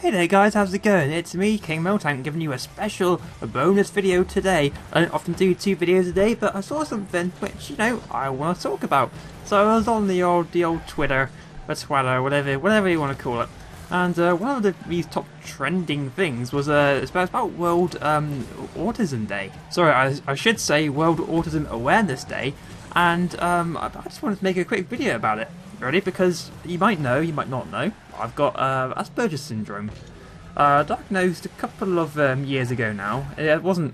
Hey there guys, how's it going? It's me, kingtimmeh, giving you a special bonus video today. I don't often do 2 videos a day, but I saw something which, I want to talk about. So I was on the old Twitter, or whatever you want to call it. And one of these top trending things was it's about World Autism Day. Sorry, I should say World Autism Awareness Day. And I just wanted to make a quick video about it. Ready? Because you might know, you might not know, I've got Aspergers syndrome. Diagnosed a couple of years ago now. It wasn't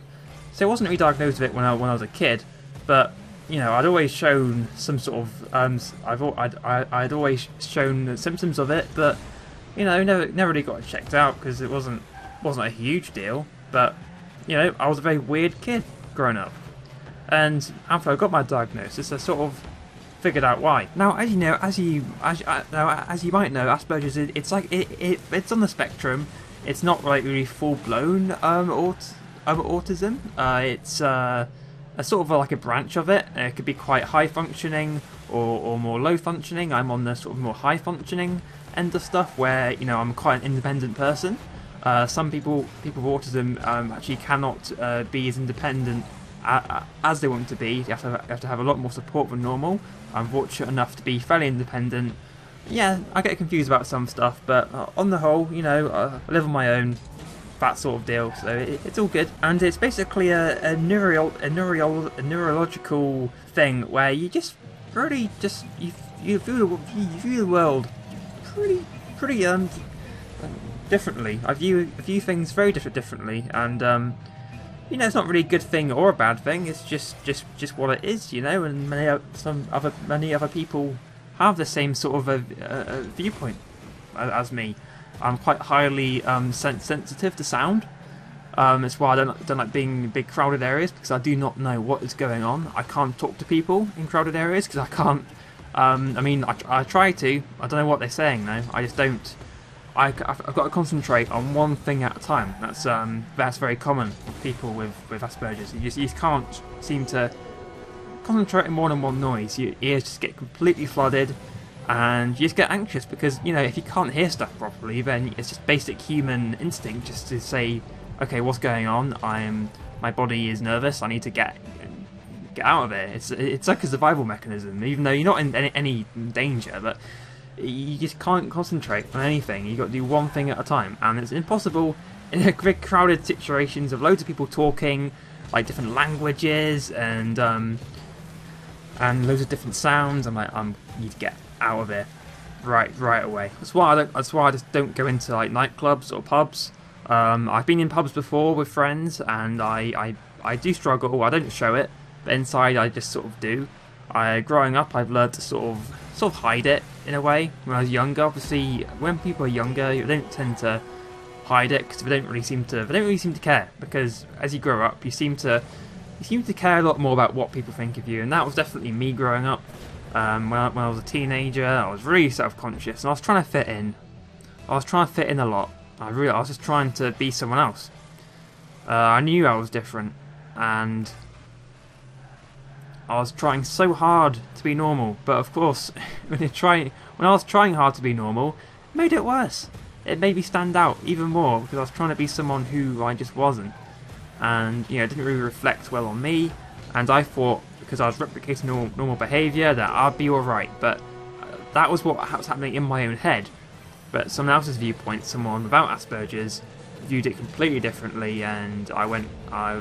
really diagnosed with it when I was a kid, but I'd always shown some sort of I'd always shown symptoms of it, but never really got it checked out because it wasn't a huge deal. But I was a very weird kid growing up, and after I got my diagnosis, I sort of figured out why. Now, as you might know, Asperger's it's on the spectrum. It's not like really full blown autism. It's a sort of like a branch of it. It could be quite high functioning or more low functioning. I'm on the sort of more high functioning end of stuff where I'm quite an independent person. Some people with autism actually cannot be as independent as they want to be. You have to have a lot more support than normal. I'm fortunate enough to be fairly independent. Yeah, I get confused about some stuff, but on the whole, I live on my own, that sort of deal, so it's all good. And it's basically a neurological thing where you just really you view the world pretty differently. I view things very differently, and it's not really a good thing or a bad thing. It's just what it is, And many other people have the same sort of a viewpoint as me. I'm quite highly sensitive to sound. That's why I don't like being in big crowded areas, because I do not know what is going on. I can't talk to people in crowded areas because I can't. I try to. I don't know what they're saying though. I just don't. I've got to concentrate on one thing at a time. That's very common with people with Asperger's. You just can't seem to concentrate on more than one noise. Your ears just get completely flooded, and you just get anxious because if you can't hear stuff properly, then it's just basic human instinct just to say, okay, what's going on? My body is nervous. I need to get out of it. It's like a survival mechanism, even though you're not in any danger, but you just can't concentrate on anything. You've got to do one thing at a time, and it's impossible in a big crowded situations of loads of people talking like different languages and loads of different sounds. I'm like, need to get out of here right away. That's why I just don't go into like nightclubs or pubs. I've been in pubs before with friends, and I do struggle. I don't show it, but inside I just sort of do. Growing up, I've learned to sort of hide it in a way. When I was younger, obviously, when people are younger, they don't tend to hide it because they don't really seem to care. Because as you grow up, you seem to care a lot more about what people think of you, and that was definitely me growing up. When I was a teenager, I was really self-conscious, and I was trying to fit in. I was trying to fit in a lot. I was just trying to be someone else. I knew I was different, and I was trying so hard to be normal, but of course, when I was trying hard to be normal, it made it worse. It made me stand out even more because I was trying to be someone who I just wasn't, and it didn't really reflect well on me. And I thought because I was replicating normal behaviour that I'd be all right, but that was what was happening in my own head. But someone else's viewpoint, someone without Asperger's, viewed it completely differently, and I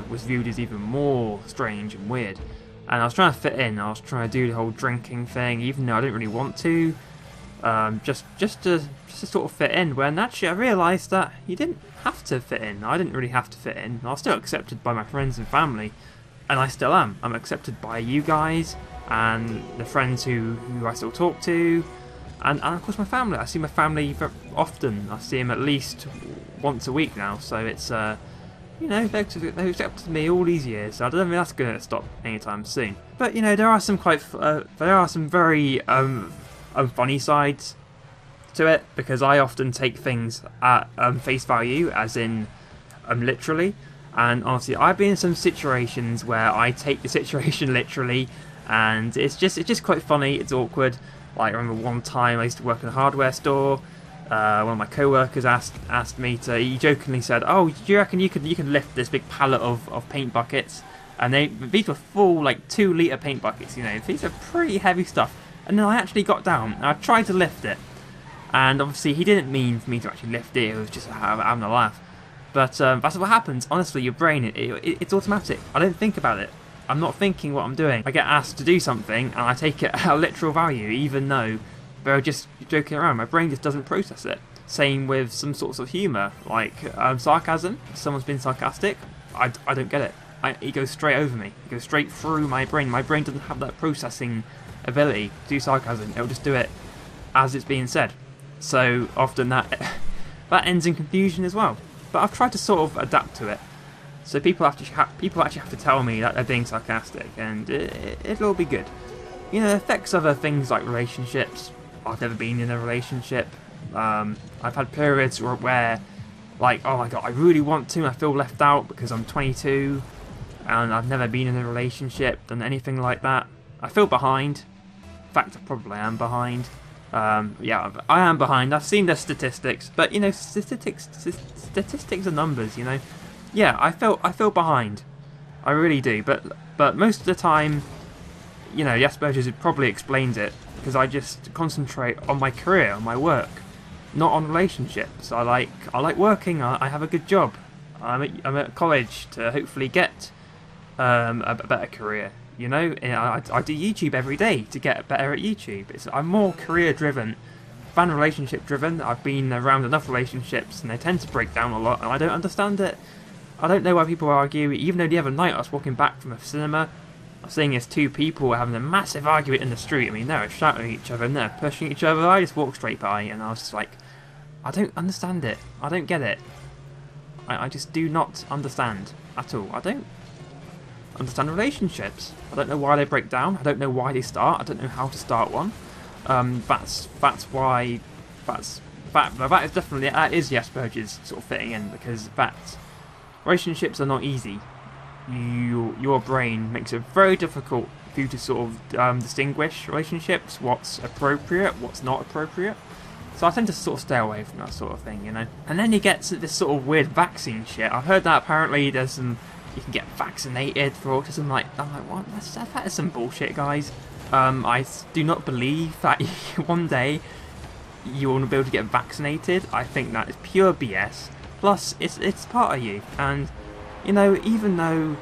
was viewed as even more strange and weird. And I was trying to fit in. I was trying to do the whole drinking thing, even though I didn't really want to. Just to sort of fit in. When actually I realised that you didn't have to fit in. I didn't really have to fit in. I was still accepted by my friends and family, and I still am. I'm accepted by you guys and the friends who I still talk to, and of course my family. I see my family very often. I see them at least once a week now. So it's they've accepted me all these years, so I don't think that's going to stop anytime soon. But there are some very funny sides to it, because I often take things at face value, as in literally. And honestly, I've been in some situations where I take the situation literally, and it's just quite funny. It's awkward. Like I remember one time I used to work in a hardware store. One of my co-workers asked me to. He jokingly said, "Oh, do you reckon you could lift this big pallet of paint buckets?" And these were full, like, 2 litre paint buckets. You know, these are pretty heavy stuff. And then I actually got down and I tried to lift it. And obviously he didn't mean for me to actually lift it. It was just having a laugh. But that's what happens. Honestly, your brain, it's automatic. I don't think about it. I'm not thinking what I'm doing. I get asked to do something and I take it at a literal value, even though they're just joking around. My brain just doesn't process it. Same with some sorts of humour, like sarcasm. If someone's been sarcastic, I don't get it. It goes straight over me. It goes straight through my brain. My brain doesn't have that processing ability to do sarcasm. It'll just do it as it's being said. So often that ends in confusion as well. But I've tried to sort of adapt to it. So people actually have to tell me that they're being sarcastic, and it'll all be good. You know, it affects other things like relationships. I've never been in a relationship. I've had periods where, like, oh my god, I really want to, and I feel left out because I'm 22, and I've never been in a relationship, done anything like that. I feel behind. In fact, I probably am behind. Yeah, I am behind. I've seen the statistics, but you know, statistics are numbers. You know, yeah, I feel behind. I really do. But most of the time, you know, the Aspergers probably explains it because I just concentrate on my career, on my work, not on relationships. I like working. I have a good job. I'm at college to hopefully get a better career. You know, I do YouTube every day to get better at YouTube. I'm more career driven than relationship driven. I've been around enough relationships and they tend to break down a lot, and I don't understand it. I don't know why people argue. Even though the other night I was walking back from a cinema, I was seeing as 2 people were having a massive argument in the street. I mean, they were shouting at each other and they're pushing each other. I just walked straight by and I was just like, I don't understand it. I don't get it. I just do not understand at all. I don't understand relationships. I don't know why they break down. I don't know why they start. I don't know how to start one. That is definitely, that is the Asperger's sort of fitting in, because relationships are not easy. Your brain makes it very difficult for you to sort of distinguish relationships, what's appropriate, what's not appropriate. So I tend to sort of stay away from that sort of thing, you know. And then you get this sort of weird vaccine shit. I've heard that apparently there's some, you can get vaccinated for autism. I'm like, what? That is some bullshit, guys. I do not believe that one day you will be able to get vaccinated. I think that is pure BS. Plus, it's part of you, and you know, even though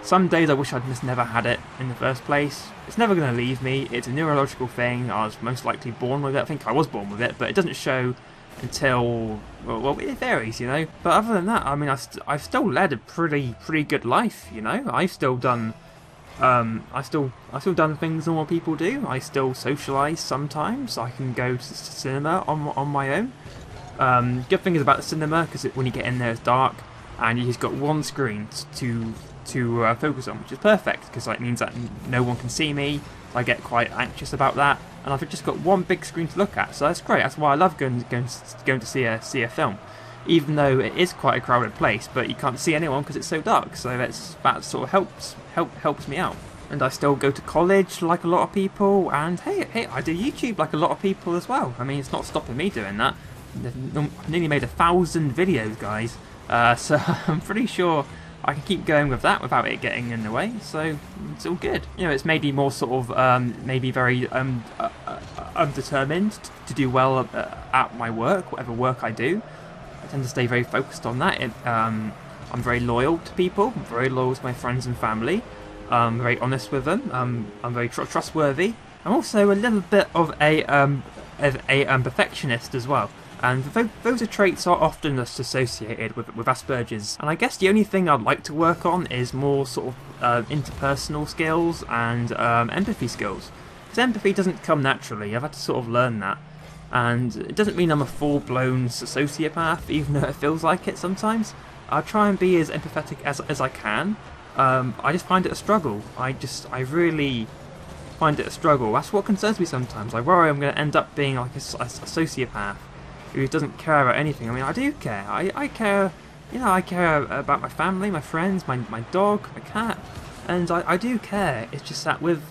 some days I wish I'd just never had it in the first place, it's never going to leave me. It's a neurological thing. I was most likely born with it. I think I was born with it, but it doesn't show until, well, it varies, you know. But other than that, I mean, I've still led a pretty good life, you know. I've still done, I've still done things normal people do. I still socialise sometimes. I can go to cinema on my own. Good thing is about the cinema, because when you get in there, it's dark, and you just got one screen to focus on, which is perfect, because it means that no one can see me. I get quite anxious about that, and I've just got one big screen to look at, so that's great. That's why I love going to see a film, even though it is quite a crowded place. But you can't see anyone because it's so dark. So that sort of helps me out. And I still go to college like a lot of people, and hey, I do YouTube like a lot of people as well. I mean, it's not stopping me doing that. I've nearly made 1,000 videos, guys. So I'm pretty sure I can keep going with that without it getting in the way, so it's all good. You know, it's made me more sort of, maybe very undetermined to do well at my work, whatever work I do. I tend to stay very focused on that. I'm very loyal to people, I'm very loyal to my friends and family. I'm very honest with them, I'm very trustworthy. I'm also a little bit of a perfectionist as well. And those traits are often just associated with Asperger's. And I guess the only thing I'd like to work on is more sort of interpersonal skills and empathy skills. Because empathy doesn't come naturally. I've had to sort of learn that. And it doesn't mean I'm a full-blown sociopath, even though it feels like it sometimes. I try and be as empathetic as I can. I just find it a struggle. I really find it a struggle. That's what concerns me sometimes. I worry I'm going to end up being like a sociopath who doesn't care about anything. I mean, I do care. I care, you know, I care about my family, my friends, my dog, my cat, and I do care. It's just that with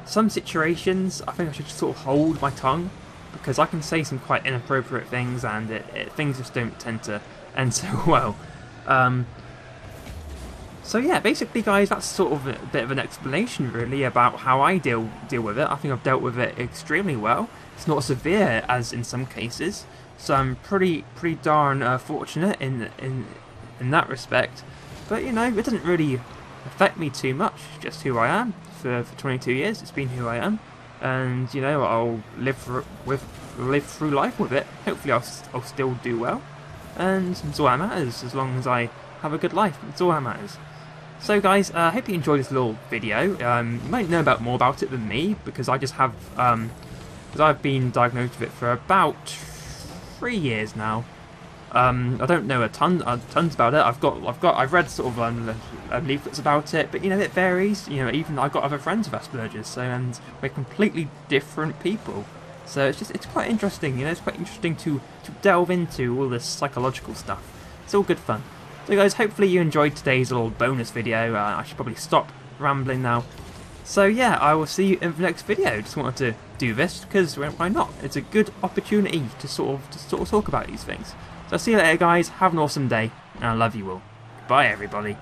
some situations, I think I should sort of hold my tongue, because I can say some quite inappropriate things, and things just don't tend to end so well. So yeah, basically guys, that's sort of a bit of an explanation really about how I deal with it. I think I've dealt with it extremely well. It's not severe as in some cases, so I'm pretty darn fortunate in that respect. But you know, it doesn't really affect me too much. It's just who I am. For 22 years, it's been who I am, and you know, I'll live through life with it. Hopefully, I'll still do well, and it's all that matters. As long as I have a good life, it's all that matters. So guys, I hope you enjoyed this little video. You might know more about it than me, because I just have, because I've been diagnosed with it for about 3 years now. I don't know tons about it. I've read sort of leaflets about it, but you know, it varies. You know, even I've got other friends with Aspergers, so, and we're completely different people. So it's quite interesting. You know, it's quite interesting to delve into all this psychological stuff. It's all good fun. So guys, hopefully you enjoyed today's little bonus video. I should probably stop rambling now. So yeah, I will see you in the next video. Just wanted to do this because why not? It's a good opportunity to sort of talk about these things. So see you later guys, have an awesome day, and I love you all. Bye everybody.